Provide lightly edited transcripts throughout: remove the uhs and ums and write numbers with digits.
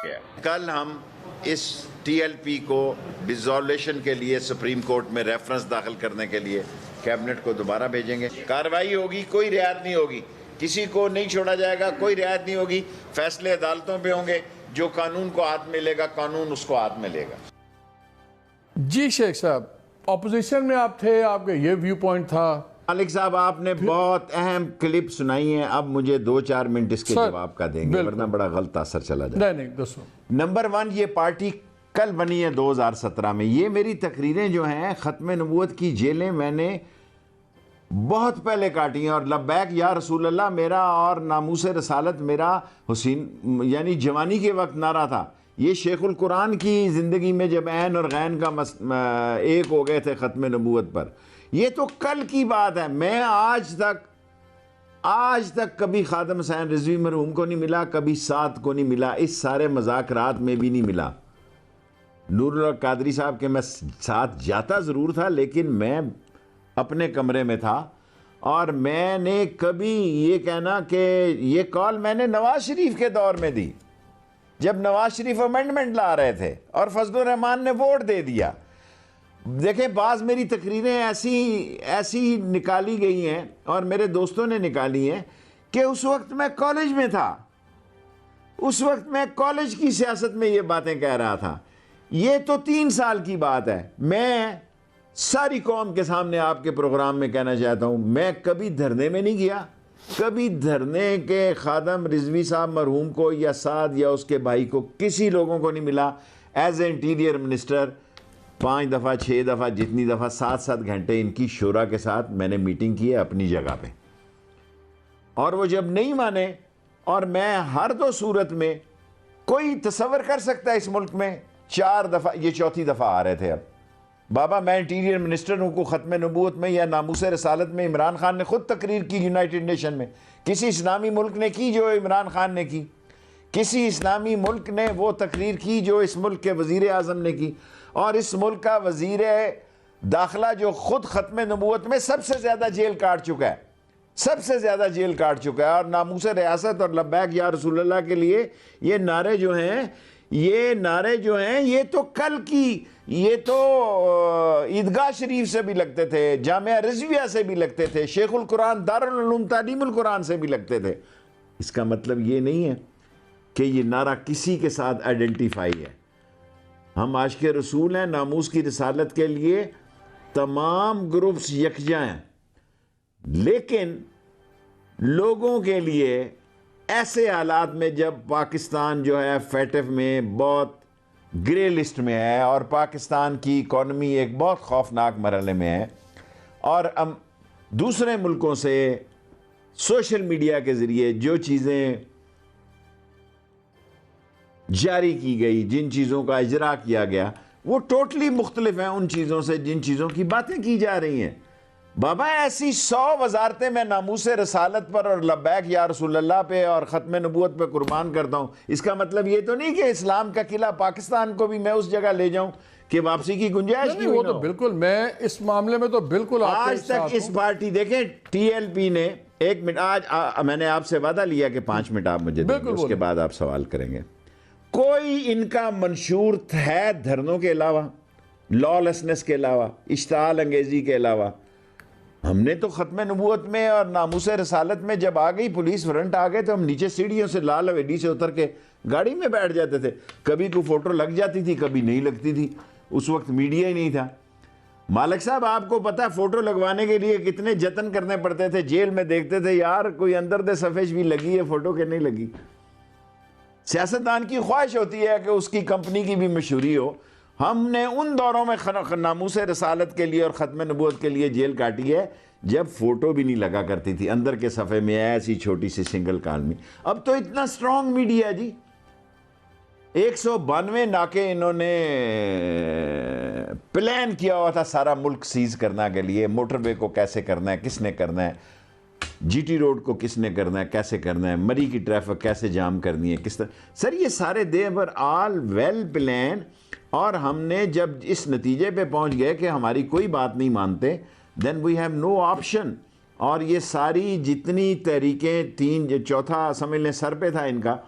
गया। कल हम इस TLP को डिसॉल्यूशन के लिए सुप्रीम कोर्ट में रेफरेंस दाखिल करने के लिए कैबिनेट को दोबारा भेजेंगे। कार्रवाई होगी, कोई रियायत नहीं होगी, किसी को नहीं छोड़ा जाएगा, कोई रियायत नहीं होगी। फैसले अदालतों पे होंगे, जो कानून को हाथ में लेगा कानून उसको हाथ में लेगा। जी शेख साहब, ऑपोजिशन में आप थे, आपका ये व्यू पॉइंट था। मालिक साहब, आपने बहुत अहम क्लिप सुनाई है, अब मुझे 2-4 मिनट इसके जवाब का देंगे, वरना बड़ा गलत असर चला जाए। नहीं दोस्तों, नंबर 1, ये पार्टी कल बनी है 2017 में। ये मेरी तकरीरें जो हैं ख़त्म नबूवत की जेलें मैंने बहुत पहले काटी हैं, और लब्बैक या रसूल अल्लाह मेरा और नामूस रसालत मेरा हुसैन यानी जवानी के वक्त नारा था। ये शेखुल कुरान की ज़िंदगी में जब ऐन और गैन का एक हो गए थे ख़त्म नबूवत पर, ये तो कल की बात है। मैं आज तक कभी खादम हुसैन रिजवी मरहूम को नहीं मिला, कभी साद को नहीं मिला, इस सारे मज़ाकरात में भी नहीं मिला। नूरुल्लाह कादरी साहब के मैं साथ जाता ज़रूर था, लेकिन मैं अपने कमरे में था। और मैंने कभी ये कहना कि ये कॉल मैंने नवाज शरीफ के दौर में दी, जब नवाज शरीफ अमेंडमेंट ला रहे थे और फजलुर रहमान ने वोट दे दिया। देखें, बाज़ मेरी तकरीरें ऐसी निकाली गई हैं और मेरे दोस्तों ने निकाली हैं कि उस वक्त मैं कॉलेज में था, उस वक्त मैं कॉलेज की सियासत में ये बातें कह रहा था। ये तो 3 साल की बात है। मैं सारी कौम के सामने आपके प्रोग्राम में कहना चाहता हूँ, मैं कभी धरने में नहीं गया, कभी धरने के खादम रिजवी साहब मरहूम को या साद या उसके भाई को किसी लोगों को नहीं मिला। एज ए इंटीरियर मिनिस्टर 5 दफ़ा 6 दफ़ा जितनी दफ़ा 7-7 घंटे इनकी शोरा के साथ मैंने मीटिंग की है अपनी जगह पे, और वो जब नहीं माने, और मैं हर 2 सूरत में, कोई तसव्वुर कर सकता है इस मुल्क में 4 दफ़ा, ये 4थी दफ़ा आ रहे थे। अब बाबा, मैं इंटीरियर मिनिस्टर हूँ, को ख़त्म नबूवत में या नामूस रसालत में इमरान खान ने खुद तकरीर की यूनाइटेड नेशन में, किसी इस्लामी मुल्क ने की जो इमरान खान ने की, किसी इस्लामी मुल्क ने वो तकरीर की जो इस मुल्क के वज़ीर आज़म ने की, और इस मुल्क का वज़ीर दाखिला जो खुद ख़त्म नबूवत में सबसे ज़्यादा जेल काट चुका है, सबसे ज़्यादा जेल काट चुका है। और नामूस रियासत और लब्बैक या रसूल अल्लाह के लिए ये नारे जो हैं, ये तो कल की, ये तो ईदगाह शरीफ से भी लगते थे, जामिया रिजविया से भी लगते थे, शेखुल कुरान दारुल उलूम तालीमुल कुरान से भी लगते थे। इसका मतलब ये नहीं है कि ये नारा किसी के साथ आइडेंटिफाई है। हम आशिक़े रसूल हैं, नामूस की रिसालत के लिए तमाम ग्रुप्स यकजा हैं, लेकिन लोगों के लिए ऐसे हालात में जब पाकिस्तान जो है फैटफ में बहुत ग्रे लिस्ट में है और पाकिस्तान की इकॉनमी एक बहुत खौफनाक मरहले में है, और हम दूसरे मुल्कों से सोशल मीडिया के ज़रिए जो चीज़ें जारी की गई, जिन चीज़ों का इजरा किया गया, वो टोटली मुख्तलिफ हैं उन चीज़ों से जिन चीज़ों की बातें की जा रही हैं। बाबा, ऐसी 100 वजारतें मैं नामूस रसालत पर और लब्बैक या रसूल अल्लाह पे और ख़त्म नबूवत पे कुर्बान करता हूँ। इसका मतलब ये तो नहीं कि इस्लाम का किला पाकिस्तान को भी मैं उस जगह ले जाऊँ कि वापसी की गुंजाइश की। वो तो बिल्कुल, मैं इस मामले में तो बिल्कुल आज तक इस पार्टी, देखें TLP ने 1 मिनट, आज मैंने आपसे वादा लिया कि 5 मिनट आप मुझे देंगे, उसके बाद आप सवाल करेंगे। कोई इनका मंशूर है धरनों के अलावा, लॉलेसनेस के अलावा, इश्ताल अंगेजी के अलावा? हमने तो ख़त्म नबूवत में और नामूस रसालत में जब आ गई पुलिस वारंट आ गए तो हम नीचे सीढ़ियों से लाल हवेली से उतर के गाड़ी में बैठ जाते थे। कभी कोई फ़ोटो लग जाती थी, कभी नहीं लगती थी। उस वक्त मीडिया ही नहीं था। मालिक साहब, आपको पता है फ़ोटो लगवाने के लिए कितने जतन करने पड़ते थे। जेल में देखते थे यार कोई अंदर दे सफ़ेज भी लगी है फ़ोटो के नहीं लगी। सियासतदान की ख्वाहिश होती है कि उसकी कंपनी की भी मशहूरी हो। हमने उन दौरों में नामूस रसालत के लिए और ख़त्म नबूवत के लिए जेल काटी है जब फ़ोटो भी नहीं लगा करती थी, अंदर के सफ़े में ऐसी छोटी सी सिंगल कॉलमी। अब तो इतना स्ट्रॉन्ग मीडिया जी, 192 नाके इन्होंने प्लान किया हुआ था सारा मुल्क सीज करने के लिए। मोटरवे को कैसे करना है, किसने करना है, GT रोड को किसने करना है, कैसे करना है, मरी की ट्रैफिक कैसे जाम करनी है, किस तरह। सर ये सारे दे वर ऑल वेल प्लान, और हमने जब इस नतीजे पे पहुंच गए कि हमारी कोई बात नहीं मानते, then we have no option. और ये सारी जितनी तहरीकें, 3 चौथा समझ लें सर पे था इनका,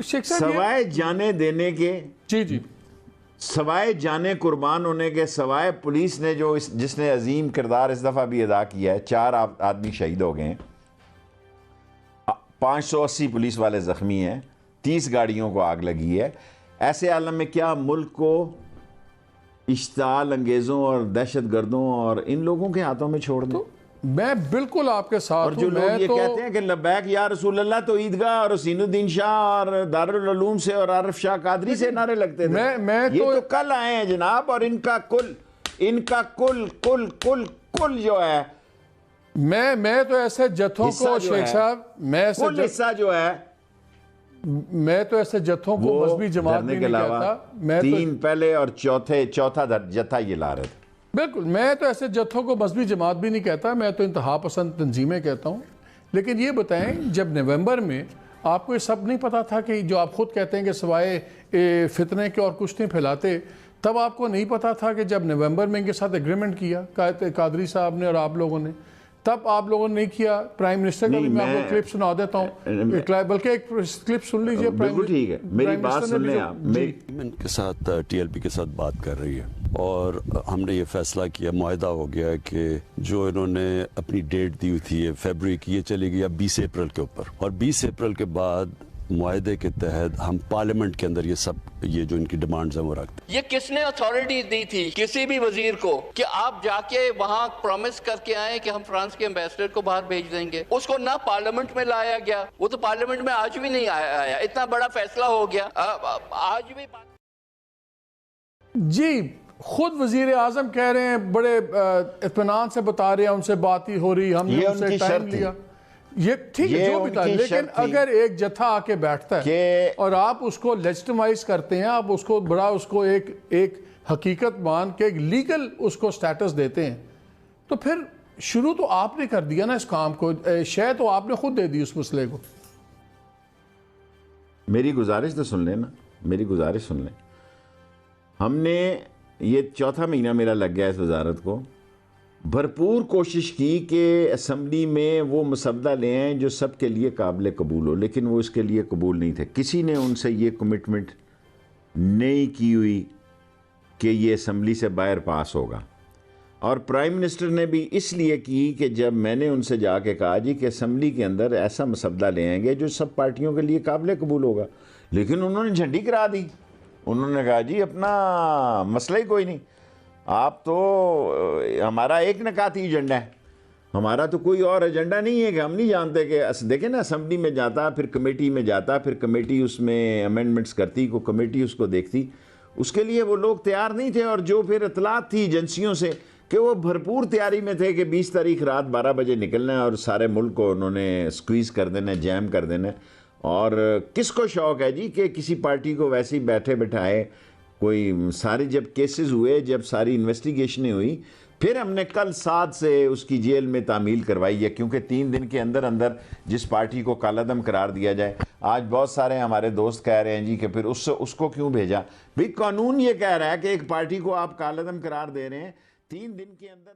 शेख साहब सवाए जाने देने के, जी जी, सवाए जाने कुर्बान होने के, सवाए पुलिस ने जो जिसने अजीम किरदार इस दफ़ा भी अदा किया है, 4 आदमी शहीद हो गए हैं, 580 पुलिस वाले ज़ख्मी हैं, 30 गाड़ियों को आग लगी है। ऐसे आलम में क्या मुल्क को इश्ताल अंगेज़ों और दहशत गर्दों और इन लोगों के हाथों में छोड़ दें? तो मैं बिल्कुल आपके साथ और जो हूं। लोग मैं ये तो कहते हैं कि लब्बैक या रसूल अल्लाह, तो ईदगाह और हसीनुद्दीन शाह और दारुल उलूम से और आरिफ शाह कादरी से नारे लगते थे। मैं ये तो कल आए हैं जनाब, और इनका कुल कुल कुल कुल कुल जो है, मैं तो ऐसे जत्थों को शेख साहब, कुल हिस्सा जो है, मैं तो ऐसे जत्थों को मजहबी जमात भी नहीं कहता। मैं 3 पहले और चौथा जत्था ये ला रहे थे। बिल्कुल, मैं तो ऐसे जत्थों को मजहबी जमात भी नहीं कहता, मैं तो इंतहा पसंद तंजीमें कहता हूँ। लेकिन ये बताएं, जब नवंबर में आपको ये सब नहीं पता था कि जो आप खुद कहते हैं कि सवाए फितने के और कुछ नहीं फैलाते, तब आपको नहीं पता था कि जब नवंबर में इनके साथ एग्रीमेंट किया कादरी साहब ने और आप लोगों ने, तब आप लोगों ने नहीं किया? प्राइम मिनिस्टर का भी मैं आपको क्लिप सुना देता हूँ, बल्कि एक क्लिप सुन लीजिए। बिल्कुल ठीक है, मेरी बात सुन लें आप। के साथ टीएलपी के साथ बात कर रही है और हमने ये फैसला किया, मुआहदा हो गया कि जो इन्होंने अपनी डेट दी हुई थी फरवरी की, ये चली गई 20 अप्रैल के ऊपर, और 20 अप्रैल के बाद मुआहदे के तहत हम पार्लियामेंट के अंदर ये जो इनकी डिमांड्स हैं वो रखते हैं। ये किसने अथॉरिटी दी थी किसी भी वजीर को कि आप जाके वहां प्रॉमिस करके आए कि हम फ्रांस के एम्बेसडर को बाहर भेज देंगे? उसको ना पार्लियामेंट में लाया गया, वो तो पार्लियामेंट में आज भी नहीं आया। इतना बड़ा फैसला हो गया, आज भी जी खुद वजीर आजम कह रहे हैं, बड़े इत्मीनान से बता रहे हैं, उनसे बात ही हो रही, हमने उनसे टाइम लिया। ये ठीक है, जो भी था, लेकिन अगर एक जत्था आके बैठता है और आप उसको लेजिटिमाइज करते हैं, आप उसको बड़ा उसको एक हकीकत मान के एक लीगल उसको स्टेटस देते हैं, तो फिर शुरू तो आपने कर दिया ना इस काम को, शय तो आपने खुद दे दी उस मसले को। मेरी गुजारिश तो सुन लें ना, मेरी गुजारिश सुन लें। हमने ये 4था महीना मेरा लग गया इस वजारत को, भरपूर कोशिश की कि असम्बली में वो मसवदा ले आएँ जो सब के लिए काबिल कबूल हो, लेकिन वो इसके लिए कबूल नहीं थे। किसी ने उनसे ये कमिटमेंट नहीं की हुई कि ये असम्बली से बाहर पास होगा, और प्राइम मिनिस्टर ने भी इसलिए की कि जब मैंने उनसे जाके कहा जी कि असम्बली के अंदर ऐसा मसवदा ले आएंगे जो सब पार्टियों के लिए काबिल कबूल होगा, लेकिन उन्होंने झंडी करा दी। उन्होंने कहा जी अपना मसला ही कोई नहीं, आप तो हमारा एक नकाती एजेंडा है, हमारा तो कोई और एजेंडा नहीं है कि हम नहीं जानते कि देखें ना, असम्बली में जाता, फिर कमेटी में जाता, फिर कमेटी उसमें अमेंडमेंट्स करती, को कमेटी उसको देखती, उसके लिए वो लोग तैयार नहीं थे। और जो फिर इतलात थी एजेंसियों से कि वो भरपूर तैयारी में थे कि 20 तारीख रात 12 बजे निकलना है और सारे मुल्क को उन्होंने स्क्वीज़ कर देना, जैम कर देना। और किसको शौक़ है जी कि किसी पार्टी को वैसे ही बैठे बिठाए? कोई सारे जब केसेस हुए, जब सारी इन्वेस्टिगेशनें हुई, फिर हमने कल 7 से उसकी जेल में तामील करवाई है, क्योंकि 3 दिन के अंदर अंदर जिस पार्टी को कालादम करार दिया जाए। आज बहुत सारे हमारे दोस्त कह रहे हैं जी कि फिर उसको क्यों भेजा? भाई कानून ये कह रहा है कि एक पार्टी को आप कालादम करार दे रहे हैं, 3 दिन के अंदर